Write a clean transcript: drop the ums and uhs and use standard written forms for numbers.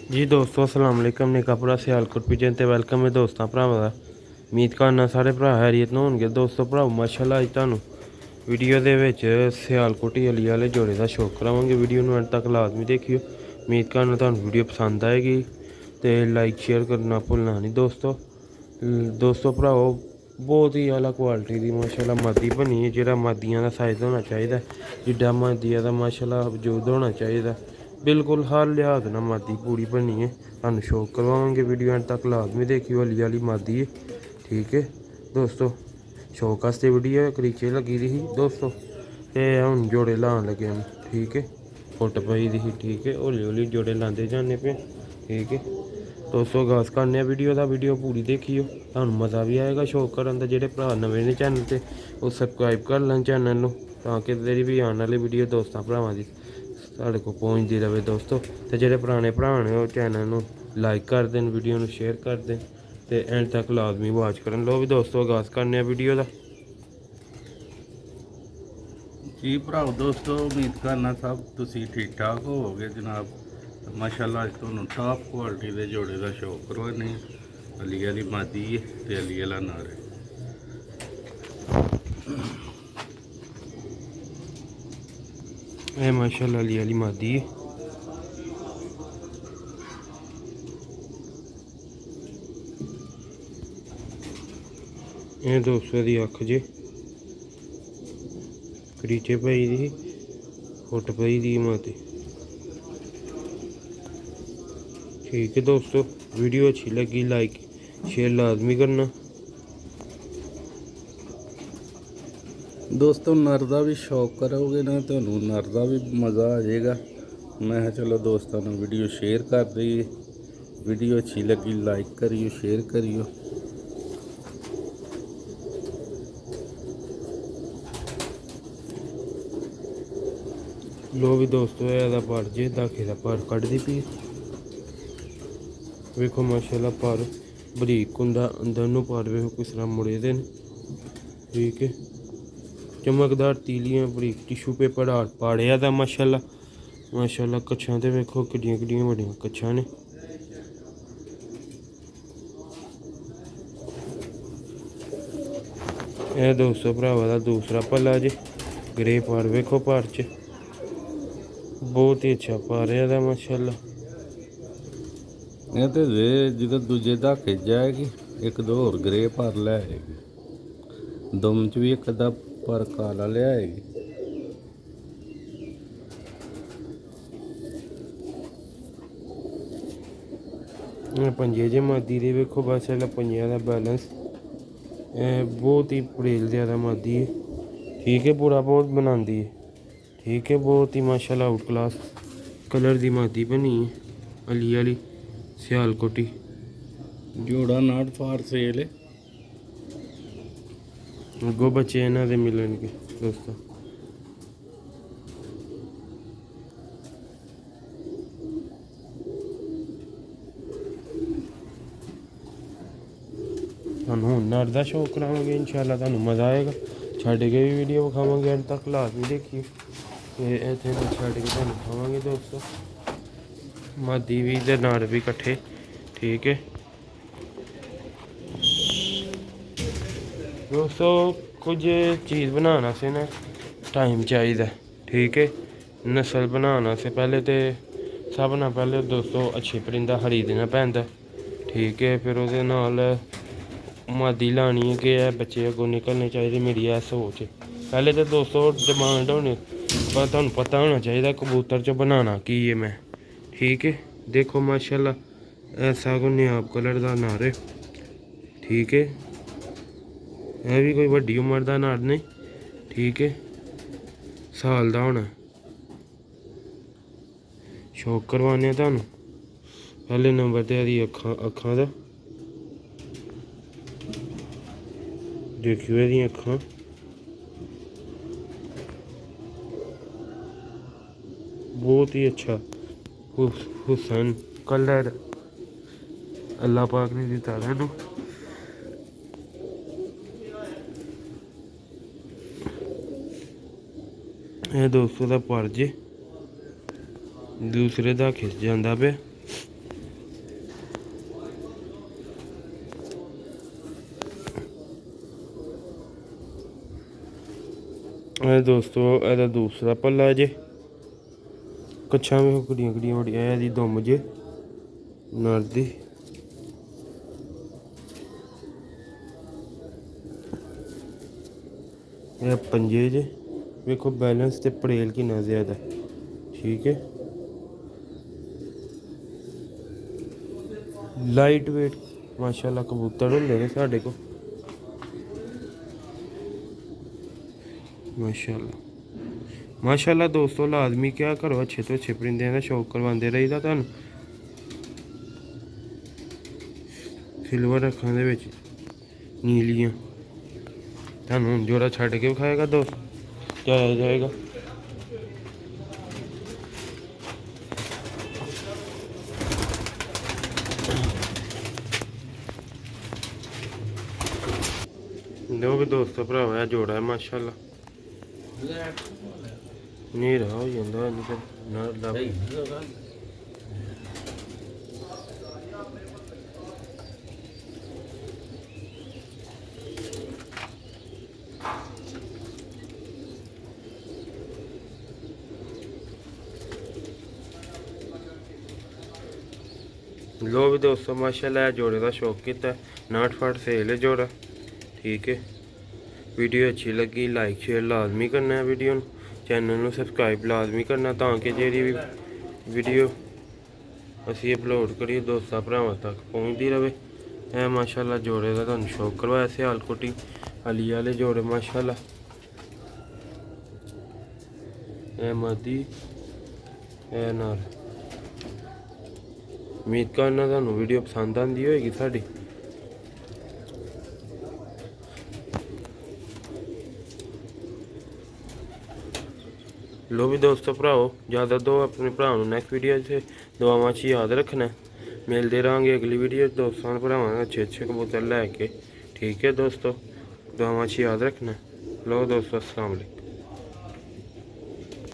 जी दोस्तों अस्सलाम वालेकुम ने कपड़ा सियालकोट पिजन ते वेलकम है दोस्तों भरावां दा उम्मीद करना सारे भरा हैरियत न होणगे दोस्तों भराओ माशाल्लाह अज तुहानूं वीडियो दे विच सियालकोटी अली वाले जोड़े दा शौक करावांगे वीडियो नूं अंत तक लाजमी देखियो उम्मीद करना तुहानूं वीडियो पसंद आएगी ते लाइक शेयर करना भुलना नहीं दोस्तों भराओ बहुत ही आला क्वालिटी दी माशाल्लाह मादी बनी है जेह्ड़ा मादियां दा साइज़ होना चाहिदा जिड्डा मादिया दा माशाल्लाह वजूद होना चाहिदा बिल्कुल हर लिहाज ना मादी पूरी बनी है तुहानूं शौक करवावांगे वीडियो एंड तक लाजमी देखियो अली वाली मादी है ठीक है दोस्तों शौक आस्ते वीडियो करीचे लगी दी ही दोस्तों ते हुण जोड़े लान लगे हम ठीक है फुट पई दी ही ठीक है हौली हौली जोड़े लांदे जाने पे ठीक है दोस्तों आगाज़ करने वीडियो का वीडियो पूरी देखियो तुहानूं मज़ा भी आएगा शौक करन दा जेह्ड़े भरा नवें ने चैनल ते ओह् सबसक्राइब कर लैन चैनल नूं तां कि तेरी भी आने वाली वीडियो दोस्तां भरावां दी साढ़े को पहुँचती रहे दोस्तों तो जेह्ड़े पुराने भरा ने ओह् चैनल नूं लाइक कर देन वीडियो नूं शेयर कर देन ते एंड तक लाजमी वाच करन लो भी दोस्तों आगाज़ करने वीडियो का जी भराओ दोस्तों उम्मीद करना सब तुसी ठीक ठाक होवोगे जनाब माशाल्लाह अज तुहानूं टॉप क्वालिटी के जोड़े का शौक करवाने अली वाली मादी है ते अली वाला नर है ये माशाल्लाह अली वाली मादी है ये दोस्तों दी अख जे करीचे पई दी फुट पई दी माती ठीक है दोस्तों वीडियो अच्छी लगी लाइक शेयर लाजमी करना दोस्तों नर का भी शौक करोगे ना तो नर का भी मज़ा आ जाएगा मैं चलो दोस्तों ने वीडियो शेयर कर दईए वीडियो अच्छी लगी लाइक करियो शेयर करियो लो भी दोस्तों ਇਹਦਾ ਪਰ ਜੇ ਦਾਖੇ ਦਾ ਪਰ ਕੱਢਦੀ ਪਈ ਵੇਖੋ ਮਾਸ਼ਾਅੱਲਾ ਪਰ ਬਰੀਕ ਹੁੰਦਾ ਅੰਦਰ ਨੂੰ ਪਰ ਵੇਖੋ ਕਿਸ ਤਰ੍ਹਾਂ ਮੁੜੇ ਦੇ ਨੇ ਠੀਕ ਹੈ ਚਮਕਦਾਰ ਤੀਲੀਆਂ ਬਰੀਕ ਟਿਸ਼ੂ ਪੇਪਰ ਹਾਰ ਪਾੜਿਆ ਦਾ ਮਾਸ਼ਾਅੱਲਾ ਕੱਛਾਂ ਤੇ ਵੇਖੋ ਕਿੱਡੀਆਂ ਕਿੱਡੀਆਂ ਵੱਡੀਆਂ ਕੱਛਾਂ ਨੇ ਇਹ ਦੋਸਤੋ ਭਰਾਵਾ ਦਾ ਦੂਸਰਾ ਪੱਲਾ ਜੇ ਗ੍ਰੇ ਪਰ ਵੇਖੋ ਪਰ ਚ बहुत ही अच्छा पा रहा था माशाल्लाह ਇਹ ਤੇ ਜਦੋਂ ਦੂਜੇ ਧਾਕੇ ਜਾਏਗੀ ਇੱਕ ਦੋ ਹੋਰ ਗ੍ਰੇ ਪਰ ਲੈ ਆਏਗੀ ਦਮ ਚ ਵੀ ਇੱਕ ਅੱਧਾ ਪਰ ਕਾਲਾ ਲਿਆਏਗੀ पंजे जे मादी दे वेखो माशाल्लाह पंजियां दा बैलेंस बहुत ही पड़ेल ज़्यादा मादी है ठीक है पूरा बहुत बनाती है ठीक है बहुत ही माशाल्लाह आउट क्लास कलर दी मादी बनी है अली वाली सियालकोटी जोड़ा नाट फार सेल है अगो बच्चे इन्हां दे मिलणगे दोस्तों तुहानूं नर दा शौक करावांगे इंशाल्लाह तुहानूं मज़ा आएगा छड्ड के भी वीडियो विखावांगे अंत तक लाजमी देखिए ते इत्थे छड्ड के तुहानूं खावांगे दोस्तों मादी भी ते नर भी कट्ठे ठीक है दोस्तों कुछ चीज़ बनाने से ना टाइम चाहिए ठीक है नस्ल बनाने से पहले तो सब ना पहले दोस्तों अच्छे परिंदा खरीदना पैंदा ठीक है फिर उसदे नाल मादी लानी है कि बच्चे अगों निकलने चाहिए मेरी ऐ सोच है पहले तो दोस्तों डिमांड होने पर तुहानूं पता होना चाहिए कबूतर च बनाना की है मैं ठीक है देखो माशाल्लाह ऐसा को नायाब कलर का नर है ठीक है यह भी कोई वड्डी उम्र का नर नहीं ठीक है साल का होना शौक करवाने तुहानूं पहले नंबर ते एहदी अक्खां दा देखियो एहदियां अक्खां बहुत ही अच्छा हुसन कलर अल्लाह पाक ने दिता इनू ये दोस्तों का पर जे दूसरे दा खिस जाता पे ਇਹ ਦੋਸਤੋ ਇਹਦਾ ਦੂਸਰਾ ਪੱਲਾ ਜੇ ਕੱਛਾਂ ਵਿੱਚ ਕੁੜੀਆਂ ਕੁੜੀਆਂ ਵੜੀਆਂ ਇਹਦੀ ਦੁੰਮ ਜੇ ਨਰ ਦੀ ਇਹ ਪੰਜੇ ਜੇ ਵੇਖੋ बैलेंस ਤੇ पड़ेल कितना ज़्यादा ठीक है लाइट वेट माशाल्लाह कबूतर होंगे ने साढ़े को माशाल्लाह माशाल्लाह दोस्तों लाजमी क्या करो अच्छे तो अच्छे परिंदे का शौक करवाते रहीदा तुहानू सिल्वर अखां दे विच नीलियां तुहानू जोड़ा छड्ड के विखाएगा दोस्त जाया जाएगा लो भी दोस्तों भरावा जोड़ा है माशाल्लाह नीरा हो जाता लो भी दोस्तों माशाल्लाह जोड़े का शौक किया 59 सेल है जोड़ा ठीक है वीडियो अच्छी लगी लाइक शेयर लाजमी करना है वीडियो चैनल में सबसक्राइब लाजमी करना ताकि जी भी वीडियो असी अपलोड करिए दोस्तों भरावां तक पहुँचती रहे है माशाल्लाह जोड़े का तुहानू शौक करवाया सियालकोटी अली वाले जोड़े माशाल्लाह ए मादी ए नार उम्मीद करना तुहानू वीडियो पसंद आती होएगी साडी लो भी दोस्तों भराओ ज़्यादा दो अपने भरा नैक्सट वीडियो से दुआवां च याद रखना मिलते रहेंगे अगली वीडियो दोस्तों भरावां अच्छे अच्छे कबूतर लैके ठीक है दोस्तों दुआवां च याद रखना लो दोस्तों अस्सलाम वालेकुम।